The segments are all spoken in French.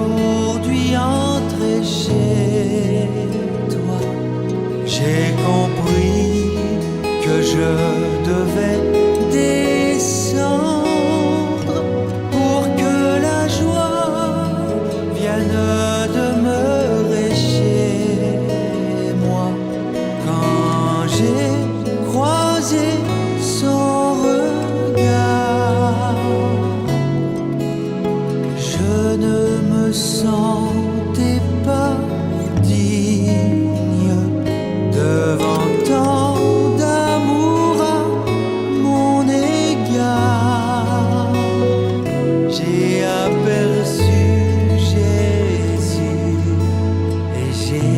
aujourd'hui entrer chez toi, j'ai compris que je devais descendre pour que la joie vienne demeurer chez moi. Quand j'ai croisé son regard, je ne me sentais pas digne devant tant d'amour à mon égard. J'ai aperçu Jésus et j'ai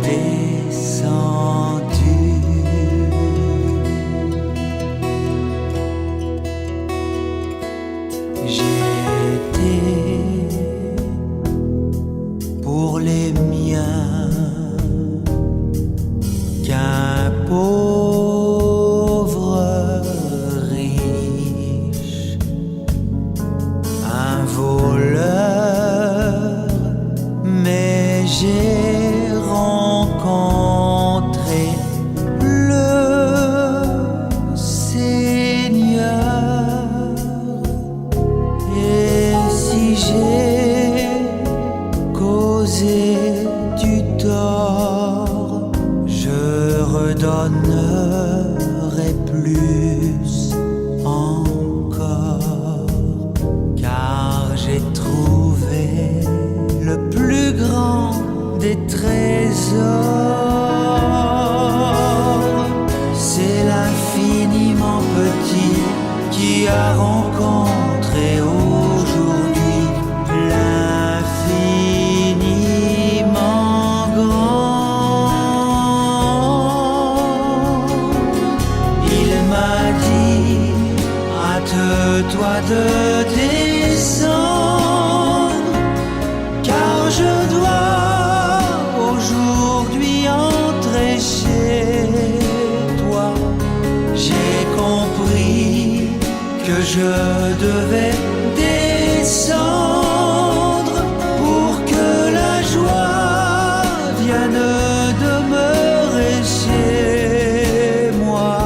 descendu. J'étais pour les miens qu'un pauvre riche, un voleur, mais j'ai rencontré le Seigneur. Et si j'ai causé du tort, je redonnerai plus encore, car j'ai trouvé le plus grand des trésors. C'est l'infiniment petit qui a rencontré aujourd'hui l'infiniment grand. Il m'a dit, hâte-toi de descendre, car je dois aujourd'hui entrer chez toi. J'ai compris que je devais descendre pour que la joie vienne demeurer chez moi.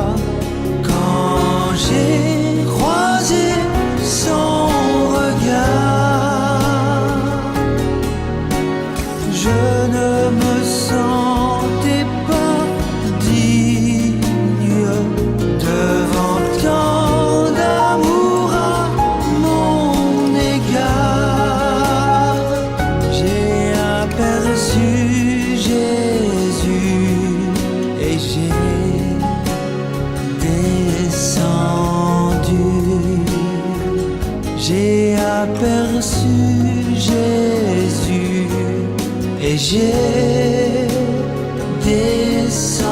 Quand j'ai croisé son regard, je ne me sentais pas digne devant tant d'amour à mon égard. J'ai aperçu Jésus et j'ai descendu. J'ai aperçu Jésus et j'ai descendu.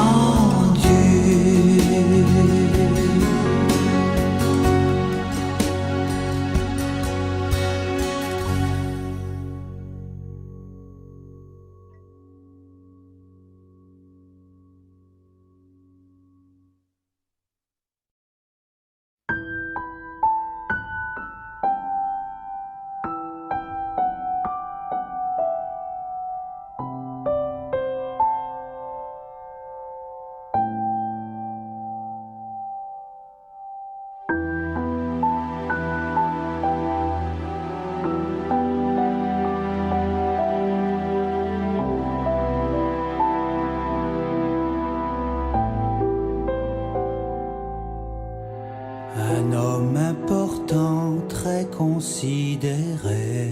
Un homme important, très considéré,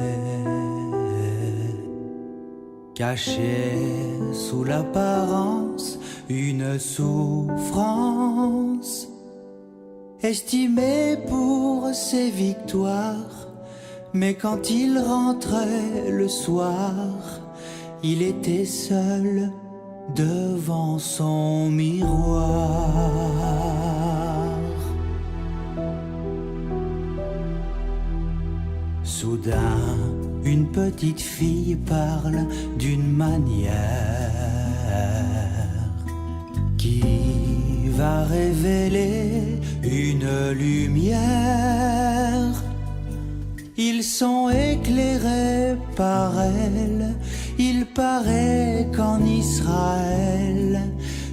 caché sous l'apparence une souffrance, estimé pour ses victoires, mais quand il rentrait le soir, il était seul devant son miroir. Soudain, une petite fille parle d'une manière qui va révéler une lumière. Ils sont éclairés par elle. Il paraît qu'en Israël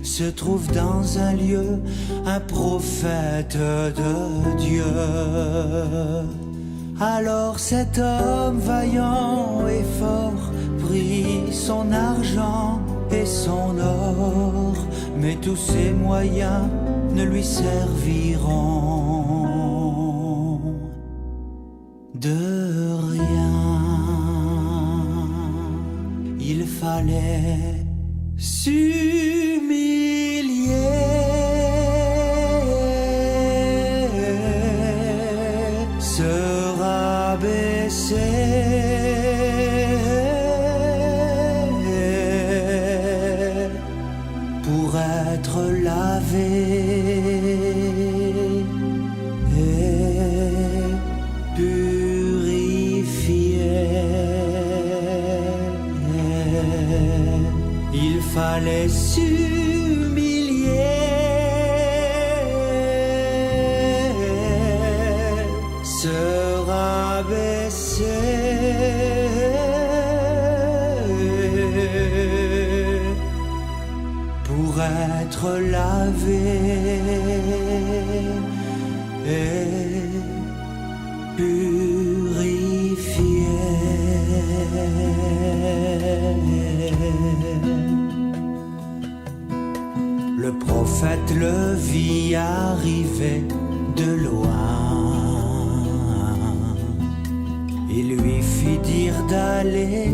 se trouve dans un lieu un prophète de Dieu. Alors cet homme vaillant et fort prit son argent et son or, mais tous ses moyens ne lui serviront de rien. Il fallait s'humilier, se rabaisser pour être lavé et purifié. Il fallait s'humilier, se rabaisser pour être lavé et purifié. Le prophète le vit arriver de loin. Il lui fit dire d'aller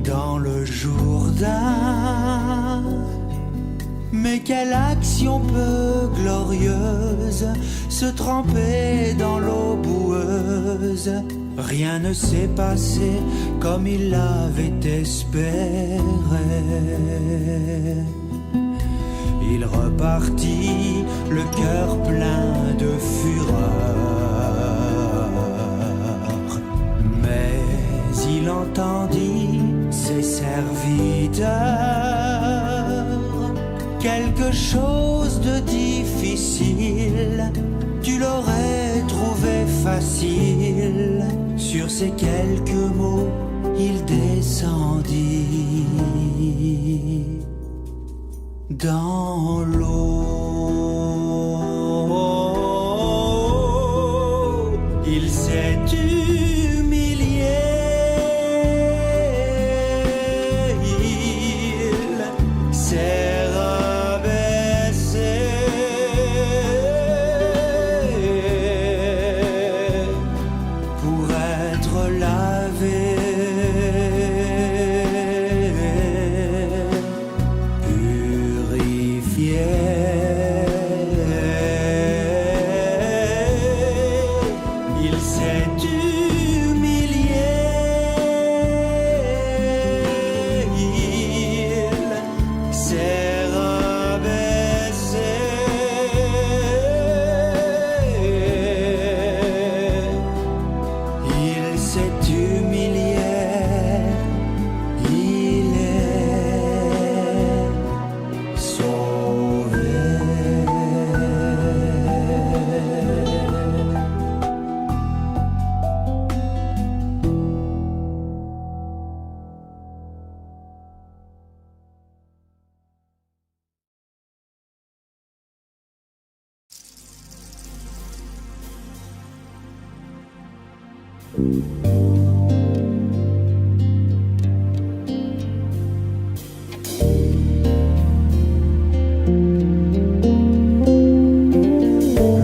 dans le Jourdain. Mais quelle action peu glorieuse, se tremper dans l'eau boueuse. Rien ne s'est passé comme il l'avait espéré. Il repartit le cœur plein de fureur. Mais il entendit ses serviteurs. Quelque chose de difficile, tu l'aurais trouvé facile. Sur ces quelques mots, il descendit dans l'eau. Il s'est humilié, il s'est rabaissé pour être lavé, il s'est humilié, il s'est rabaissé il s'est humilié, il est sauvé.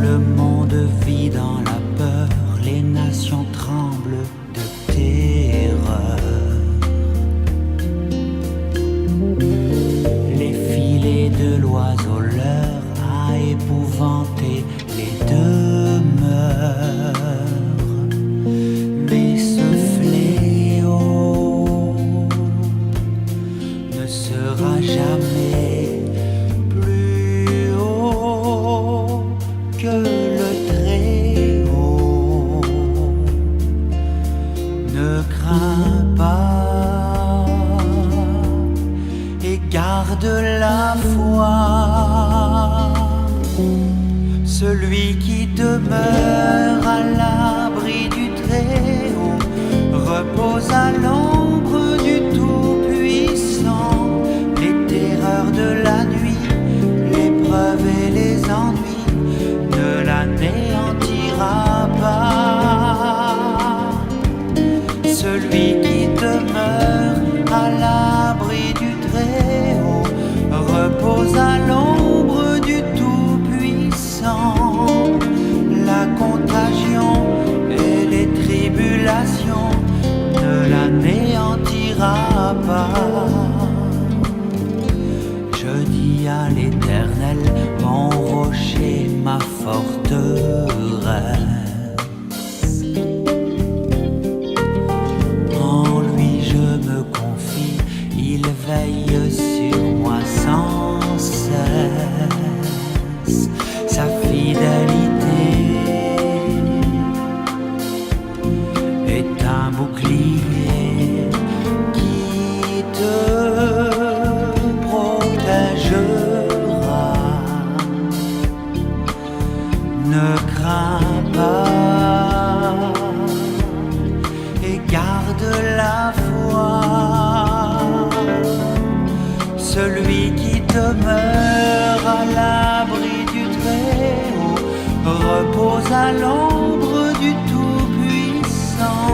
Le monde vit dans la peur, les nations tremblent de terreur. Les filets de l'oiseau leur a épouvanté les demeures. Mais ce fléau ne sera jamais plus haut que le Très-Haut. Ne crains pas et garde la foi. Celui qui demeure à l'abri du Très-Haut repose à l'ombre du Tout-Puissant. Les terreurs de la nuit, l'épreuve et les ennuis ne l'anéantira pas. Celui qui demeure à l'abri du Très-Haut repose à l'ombre du Tout-Puissant. La contagion et les tribulations ne l'anéantira pas. Je dis à l'Éternel, mon rocher, ma forteresse. En lui je me confie, il veille sur moi sans cesse. Sa fidélité est un bouclier qui te protégera. Ne crains pas et garde la foi. Celui qui demeure à l'abri du Très-Haut repose à l'ombre du Tout-Puissant.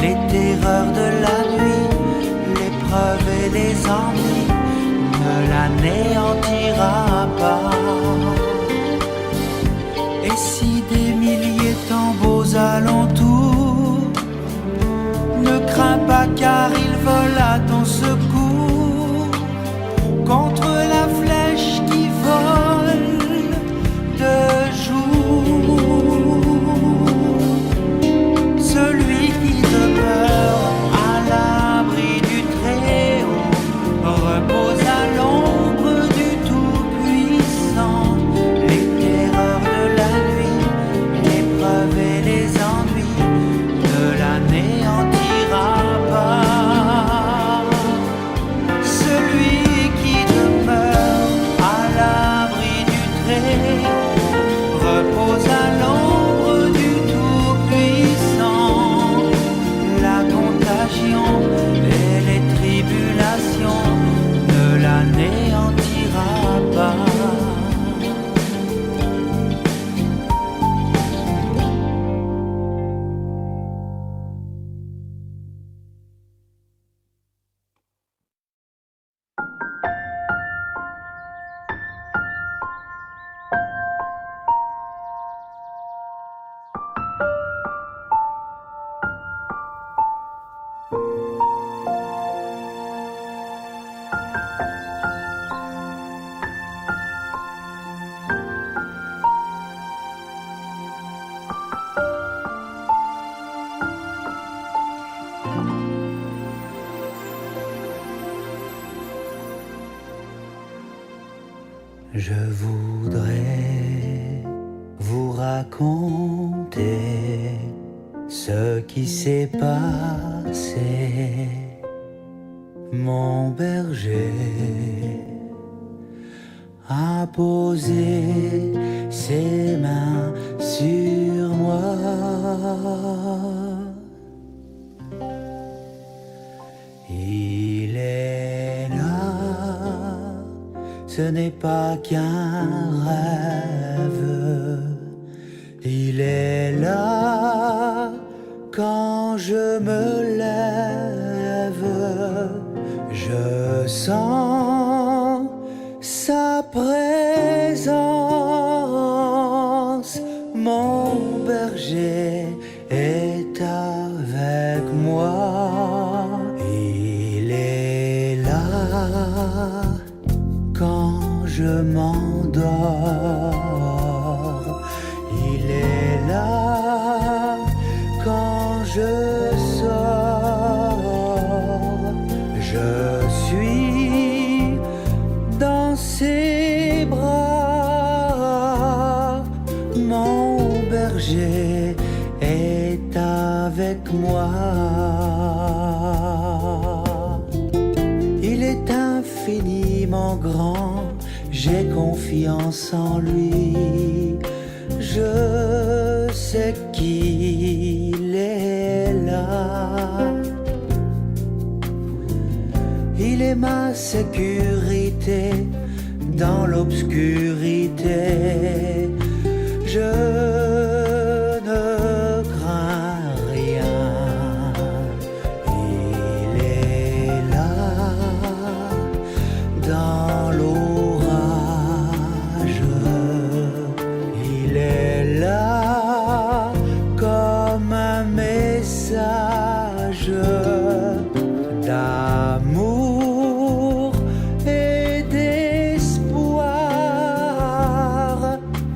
Les terreurs de la nuit, l'épreuve et les ennuis ne l'anéantira pas. Et si des milliers tombeaux alentour, ne crains pas car il vole à ton secours. Contre la flèche qui vole de jour, celui qui demeure à l'abri du Très-Haut repose à l'ombre du Tout-Puissant. Les terreurs de la nuit, l'épreuve et les ennuis ne l'anéantira pas. Celui qui demeure à l'abri du Très-Haut repose à l'ombre du Tout-Puissant. La contagion et les tribulations ne l'anéantira pas. Je voudrais vous raconter ce qui s'est passé. Mon berger a posé ses mains sur moi. Il est là, ce n'est pas qu'un rêve. Il est là quand je me lève. Je sens sa présence. Mon berger est avec moi. Il est là quand je m'endors. Il est là quand je sors. Je suis dans ses bras. Mon berger est avec moi. Il est infiniment grand, j'ai confiance en lui. Je sais qu'il est là. il est ma sécurité dans l'obscurité. Je ne crains rien, il est là dans l'orage, il est là comme un message d'amour et d'espoir,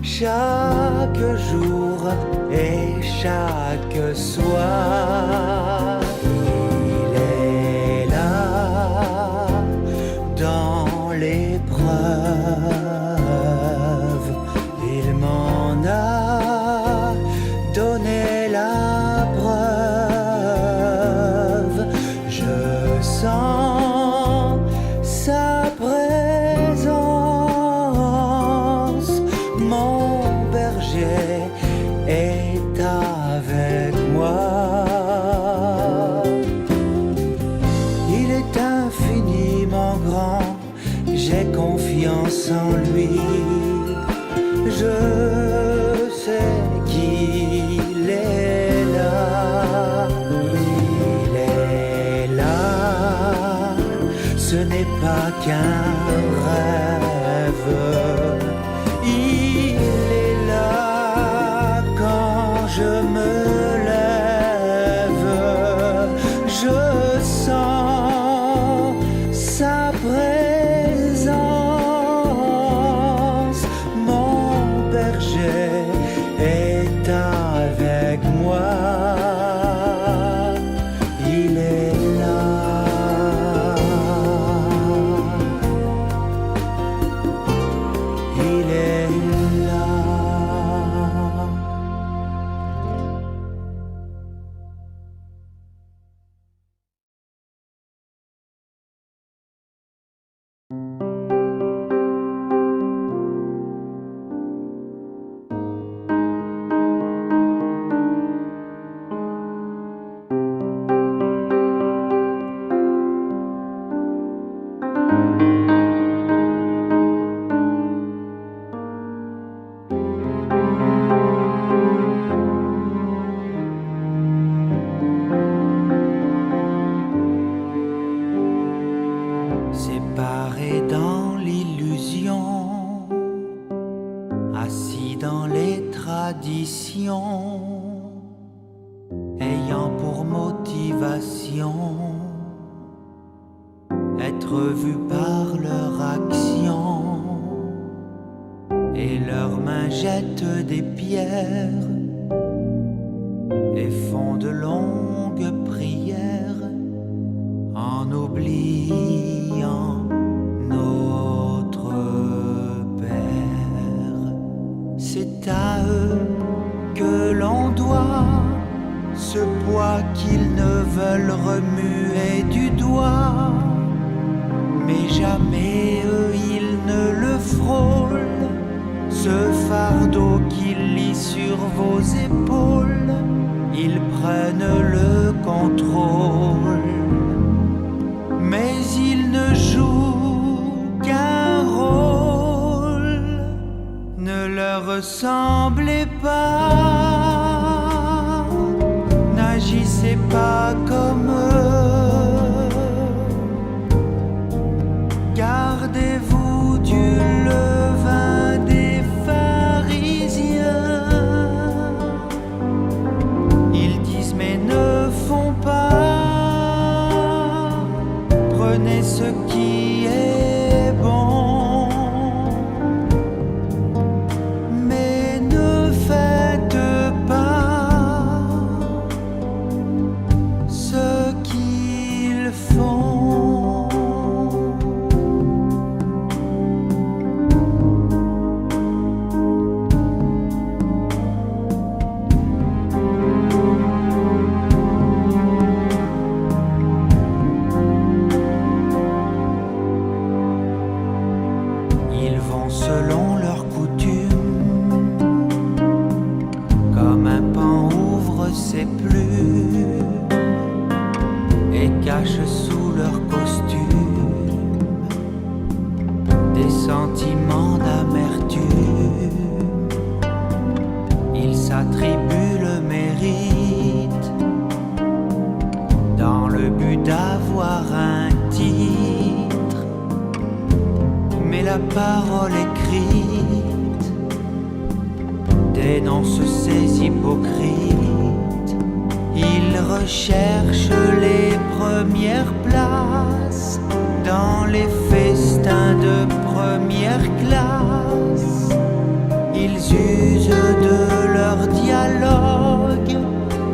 chaque jour et chaque soir. Il est là dans l'épreuve, il m'en a donné la preuve. Je sens sa présence, mon berger est avec moi. Il est infiniment grand, j'ai confiance en lui. Je sais qu'il est là, il est là. Ce n'est pas qu'un rêve, il est là quand je me lève. Je sens sa présence, mon berger est avec moi. Il est là. Il est là. Séparés dans l'illusion, assis dans les traditions, ayant pour motivation être vus par leur action, et leurs mains jettent des pierres et font de longues prières en oubliant notre Père. C'est à eux que l'on doit ce poids qu'ils ne veulent remuer du doigt, mais jamais eux ils ne le frôlent, ce fardeau qu'ils lient sur vos épaules, ils prennent le contrôle. Mais il ne joue qu'un rôle, ne leur ressemblez pas, n'agissez pas comme eux, gardez-vous du levain des pharisiens. Ils disent mais ne font pas, prenez ce qui est bon, mais ne faites pas ce qu'ils font. Ils vont selon leurs coutumes, comme un pan ouvre ses plumes et cache sous leur costume sentiment d'amertume. Il s'attribue le mérite dans le but d'avoir un titre, mais la parole écrite dénonce ces hypocrites. Il recherche les premières places dans les festins de première classe. Ils usent de leur dialogue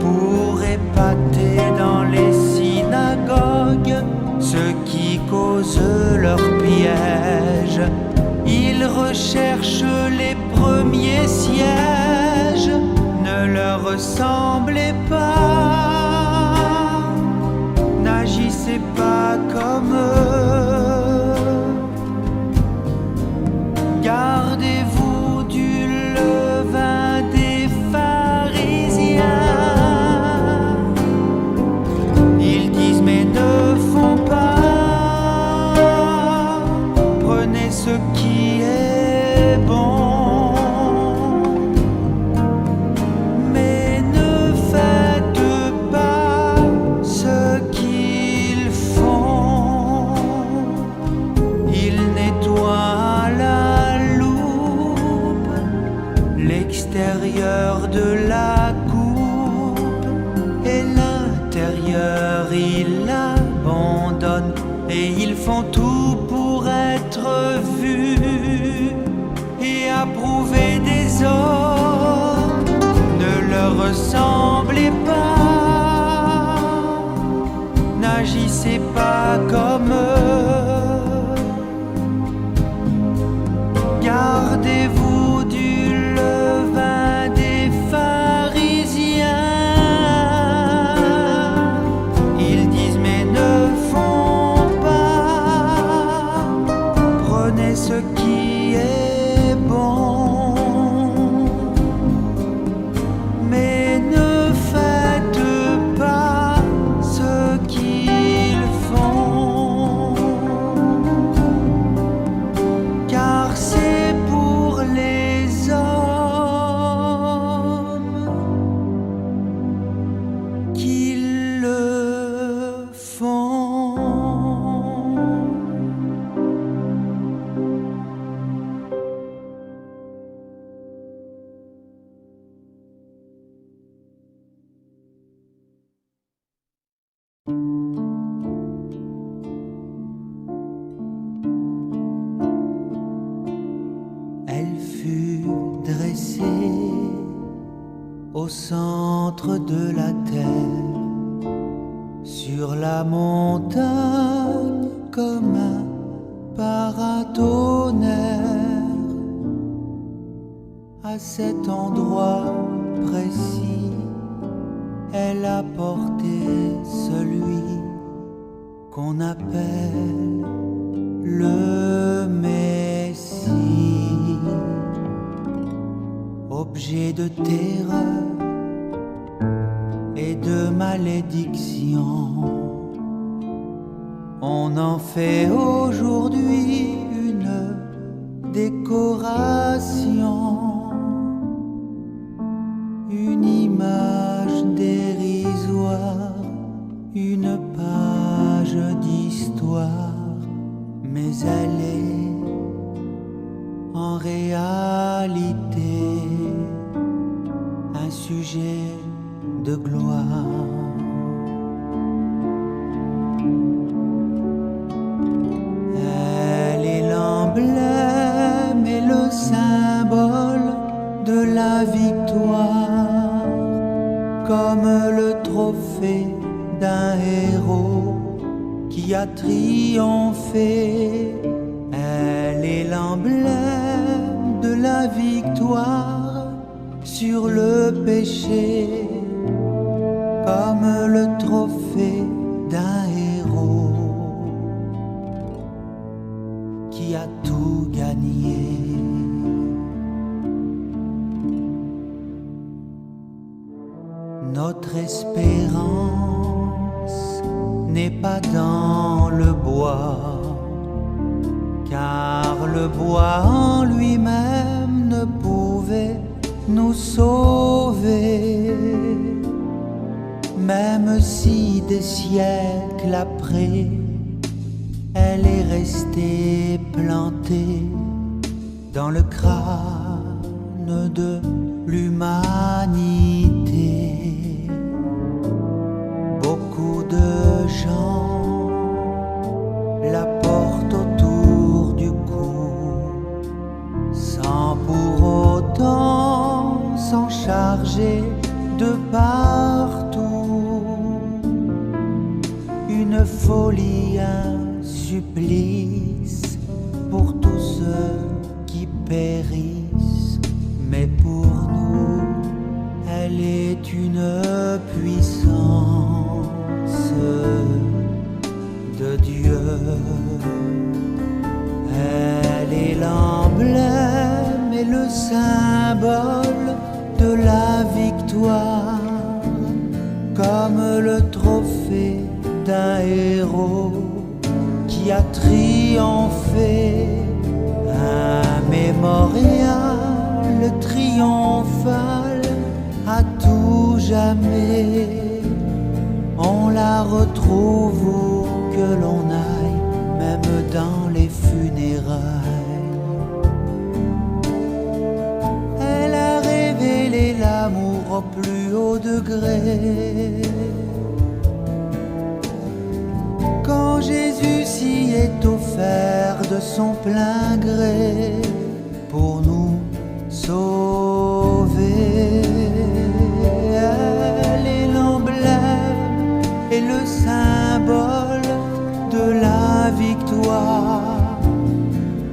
pour épater dans les synagogues ceux qui causent leur piège. Ils recherchent les premiers sièges, ne leur ressemblez pas, n'agissez pas comme eux. Gardez-vous du levain des pharisiens. Ils disent mais ne font pas. Prenez ce qui est bon, mais ne faites pas ce qu'ils font. Ils nettoient la loupe, l'extérieur de la coupe, et l'intérieur ils l'abandonnent. Et ils font tout pour être vus et approuver des hommes. Ne leur ressemblez pas, n'agissez pas comme eux. Gardez-vous du levain des pharisiens. Ils disent mais ne font pas. Prenez ce qui est bon, mais ne faites pas ce qu'ils font, car c'est pour les hommes qu'ils le font. Elle fut dressée au centre de la terre, sur la montagne comme un paratonnerre. À cet endroit précis, elle a porté celui qu'on appelle le Messie. Objet de terreur et de malédiction, on en fait aujourd'hui une décoration, une image dérisoire, une page d'histoire, mais elle est en réalité un sujet de gloire. Elle est l'emblème et le symbole de la victoire, comme le trophée d'un héros qui a triomphé. Elle est l'emblème de la victoire sur le péché, comme le trophée d'un héros qui a tout gagné. Notre espérance n'est pas dans le bois, car le bois en lui-même ne pouvait nous sauver. Même si des siècles après, elle est restée plantée dans le crâne de l'humanité. Beaucoup de gens la portent autour du cou, sans pour autant s'en charger de partout. Une folie, un supplice pour tous ceux qui périssent, mais pour nous, elle est une puissance de Dieu. Elle est l'emblème et le symbole de la victoire, comme le trophée d'un héros qui a triomphé. Un mémorial triomphal à tout jamais. On la retrouve où que l'on aille, même dans les funérailles. Elle a révélé l'amour au plus haut degré. Quand Jésus s'y est offert de son plein gré pour nous sauver, elle est l'emblème et le symbole de la victoire,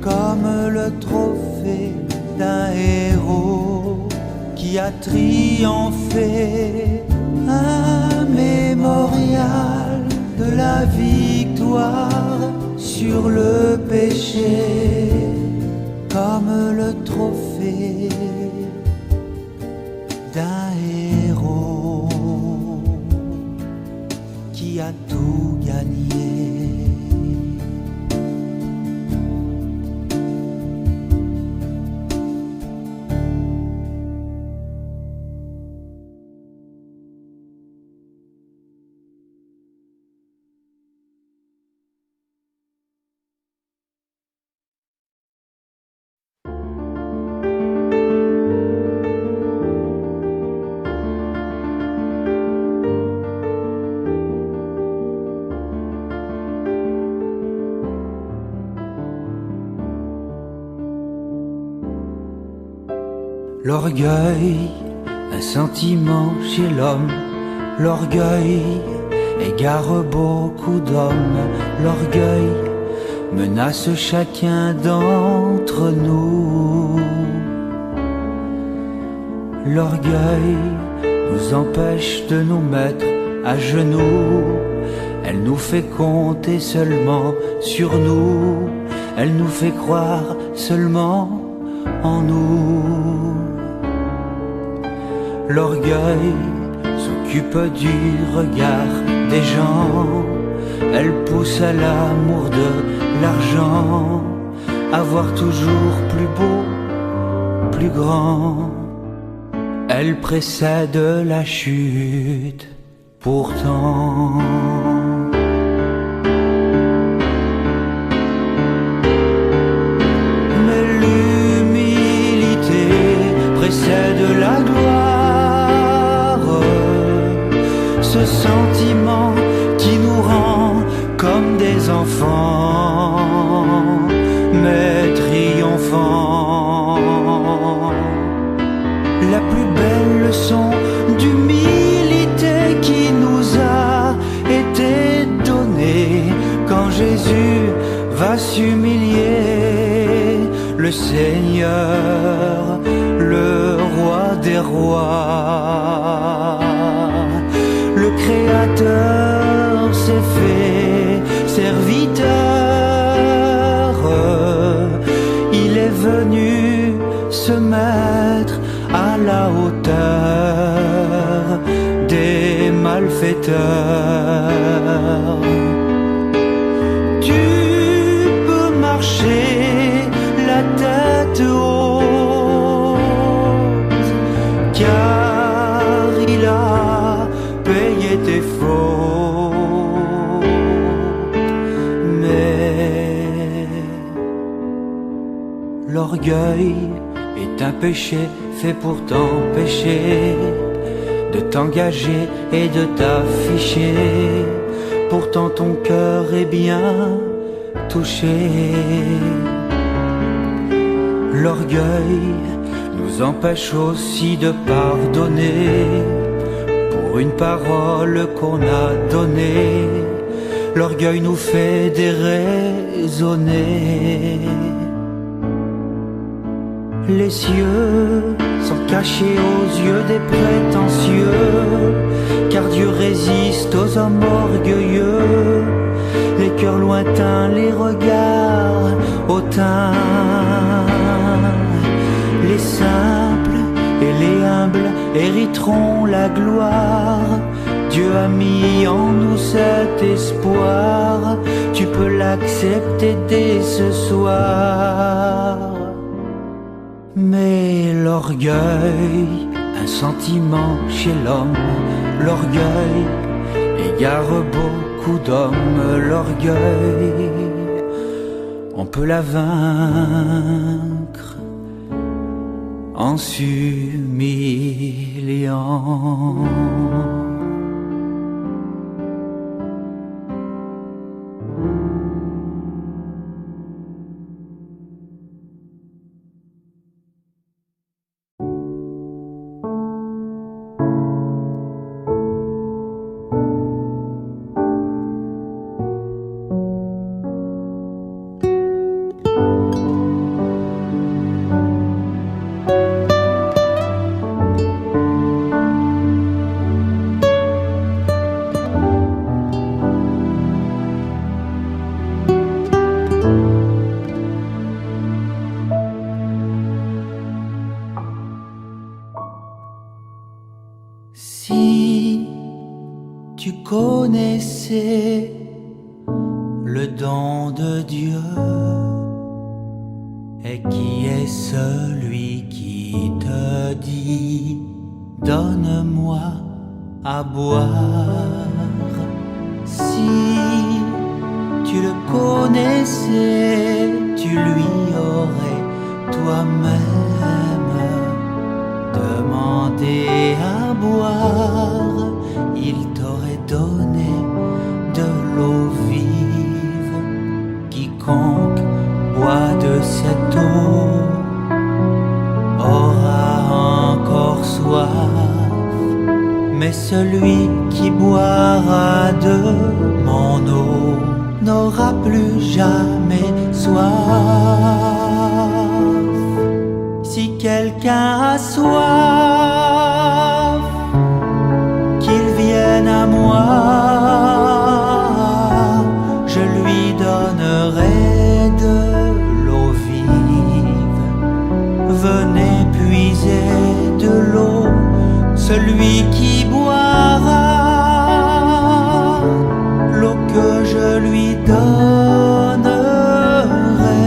comme le trophée d'un héros qui a triomphé. Un mémorial de la victoire sur le péché, comme le trophée d'un héros qui a tout gagné. L'orgueil, un sentiment chez l'homme. L'orgueil égare beaucoup d'hommes. L'orgueil menace chacun d'entre nous. L'orgueil nous empêche de nous mettre à genoux. Elle nous fait compter seulement sur nous. Elle nous fait croire seulement en nous. L'orgueil s'occupe du regard des gens. Elle pousse à l'amour de l'argent, à voir toujours plus beau, plus grand. Elle précède la chute, pourtant. Mais l'humilité précède la gloire. Ce sentiment qui nous rend comme des enfants, mais triomphants. La plus belle leçon d'humilité qui nous a été donnée quand Jésus va s'humilier, le Seigneur, le roi des rois. Le Créateur s'est fait serviteur. Il est venu se mettre à la hauteur des malfaiteurs. Tu peux marcher L'orgueil est un péché fait pour t'empêcher de t'engager et de t'afficher. Pourtant ton cœur est bien touché. L'orgueil nous empêche aussi de pardonner pour une parole qu'on a donnée. L'orgueil nous fait déraisonner. Les cieux sont cachés aux yeux des prétentieux, car Dieu résiste aux hommes orgueilleux. Les cœurs lointains, les regards hautains. Les simples et les humbles hériteront la gloire. Dieu a mis en nous cet espoir. Tu peux l'accepter dès ce soir. Mais l'orgueil, un sentiment chez l'homme, l'orgueil égare beaucoup d'hommes. L'orgueil, on peut la vaincre en s'humiliant. Si tu connaissais le don de Dieu, et qui est celui qui te dit donne-moi à boire. Si tu le connaissais, tu lui aurais toi-même demandé à boire. Il t'aurait donné de l'eau vive. Quiconque boit de cette eau aura encore soif, mais celui qui boira de mon eau n'aura plus jamais soif. Si quelqu'un a soif, qu'il vienne à moi, je lui donnerai de l'eau vive. Venez puiser de l'eau, celui qui boira l'eau que je lui donnerai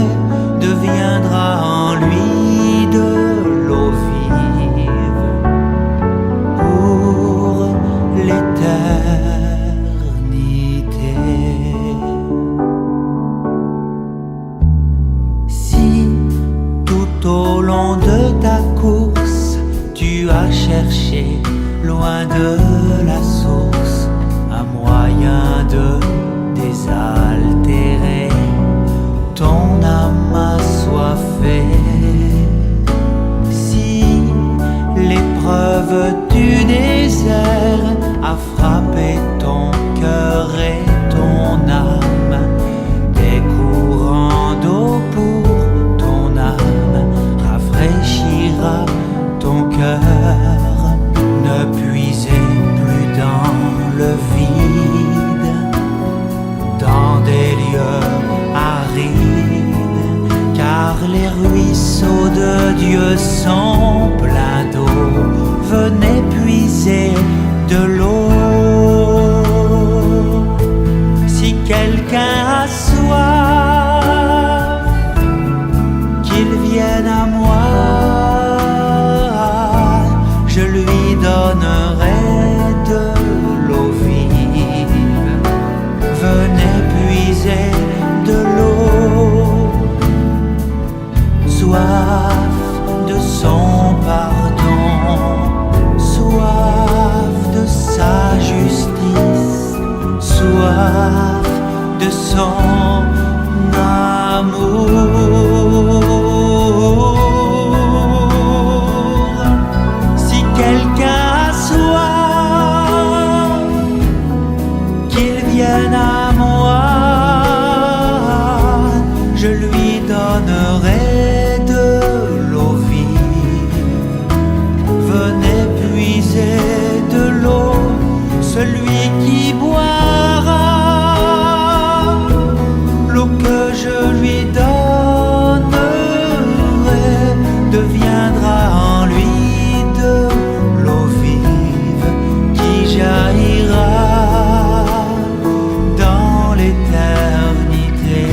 deviendra en lui de l'eau vive pour l'éternité. Si tout au long de ta course tu as cherché loin de la source un moyen de désaltérer ton âme assoiffée, si l'épreuve du désert a frappé ton cœur et ton âme, des courants d'eau pour ton âme rafraîchira ton cœur. Ne puisez plus dans le vide, dans des lieux arides, car les ruisseaux de Dieu sont pleins d'eau. Venez puiser de l'eau. Si quelqu'un a soif, qu'il vienne à moi, je lui donnerai de l'eau vive. Venez puiser de l'eau. Sois son amour. Si quelqu'un a soif, qu'il vienne à moi, je lui donnerai de l'eau vive. Venez puiser de l'eau, celui qui boira l'eau que je lui donnerai deviendra en lui de l'eau vive qui jaillira dans l'éternité.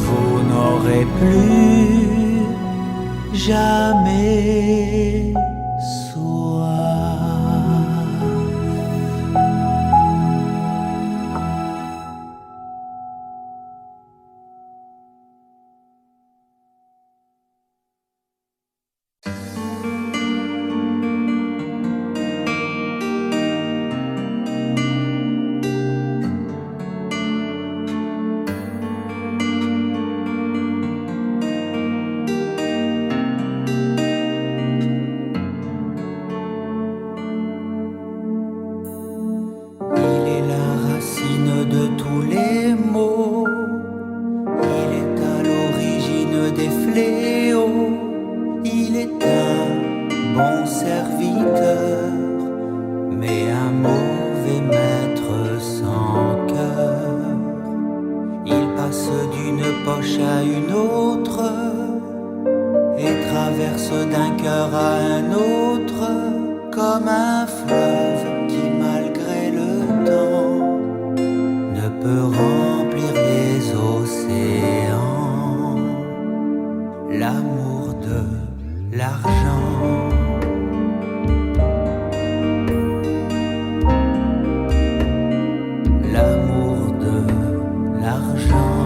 Vous n'aurez plus jamais soif. Il est la racine de tous les maux, il est à l'origine des fléaux, il est un bon serviteur, mais un mauvais maître sans cœur. Il passe d'une poche à une autre et traverse d'un cœur à un autre comme un fleuve qui, malgré le temps, ne peut remplir les océans. L'amour de l'argent. L'amour de l'argent.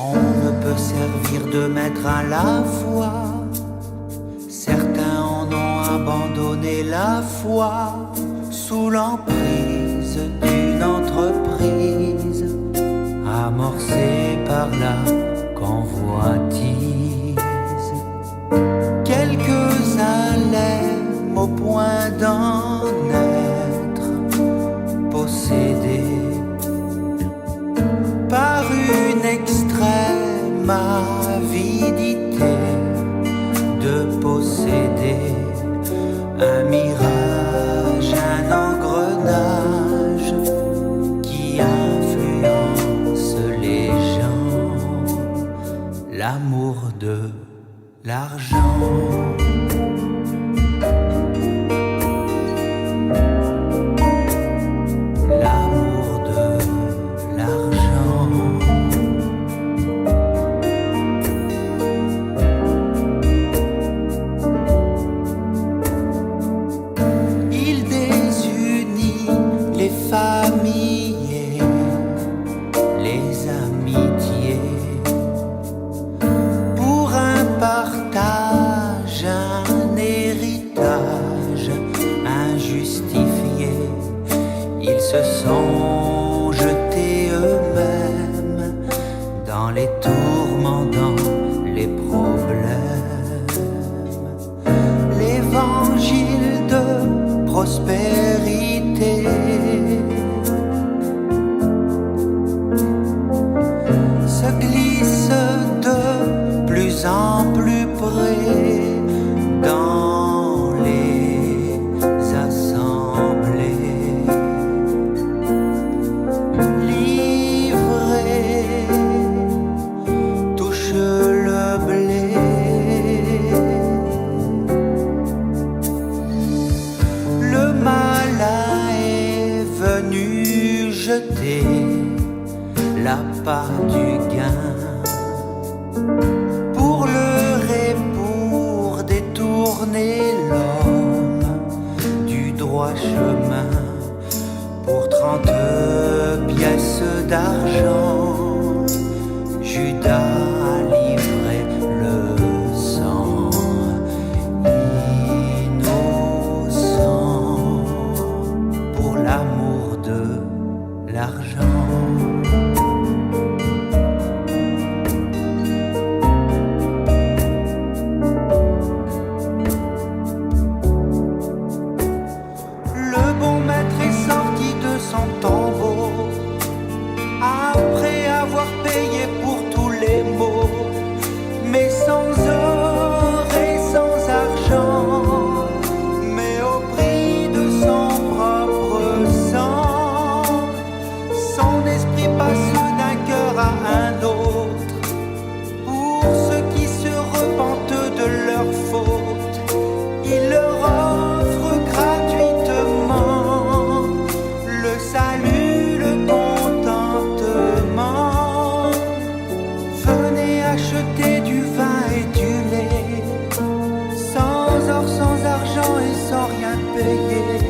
On ne peut servir de maître à la fois. Certains en ont abandonné la foi sous l'emprise d'une entreprise amorcée par la convoitise. Quelques-uns l'aiment au point d'en être possédés par une extrême avidité de posséder un mirage, un engrenage qui influence les gens. L'amour de l'argent. L'amour de l'argent. Il désunit les familles et les amitiés pour un partage, un héritage injustifié. Ils se sont jetés eux-mêmes dans les tourments, dans les problèmes. L'évangile de prospérité se glisse de plus en plus près dans les assemblées. Livré, touche le blé. Le malin est venu jeter la part du gain pour leurrer, pour détourner l'homme du droit droit chemin pour 30 pièces d'argent. Judas a livré le sang innocent pour l'amour de l'argent. Le bon maître est sorti de son tombeau après avoir payé pour tous les maux, mais sans or et sans argent, mais au prix de son propre sang. Son esprit passe d'un cœur à un autre pour ceux qui se repentent de leurs fautes. Il leur offre gratuitement le salut, le contentement. Venez acheter du vin et du lait, sans or, sans argent et sans rien payer.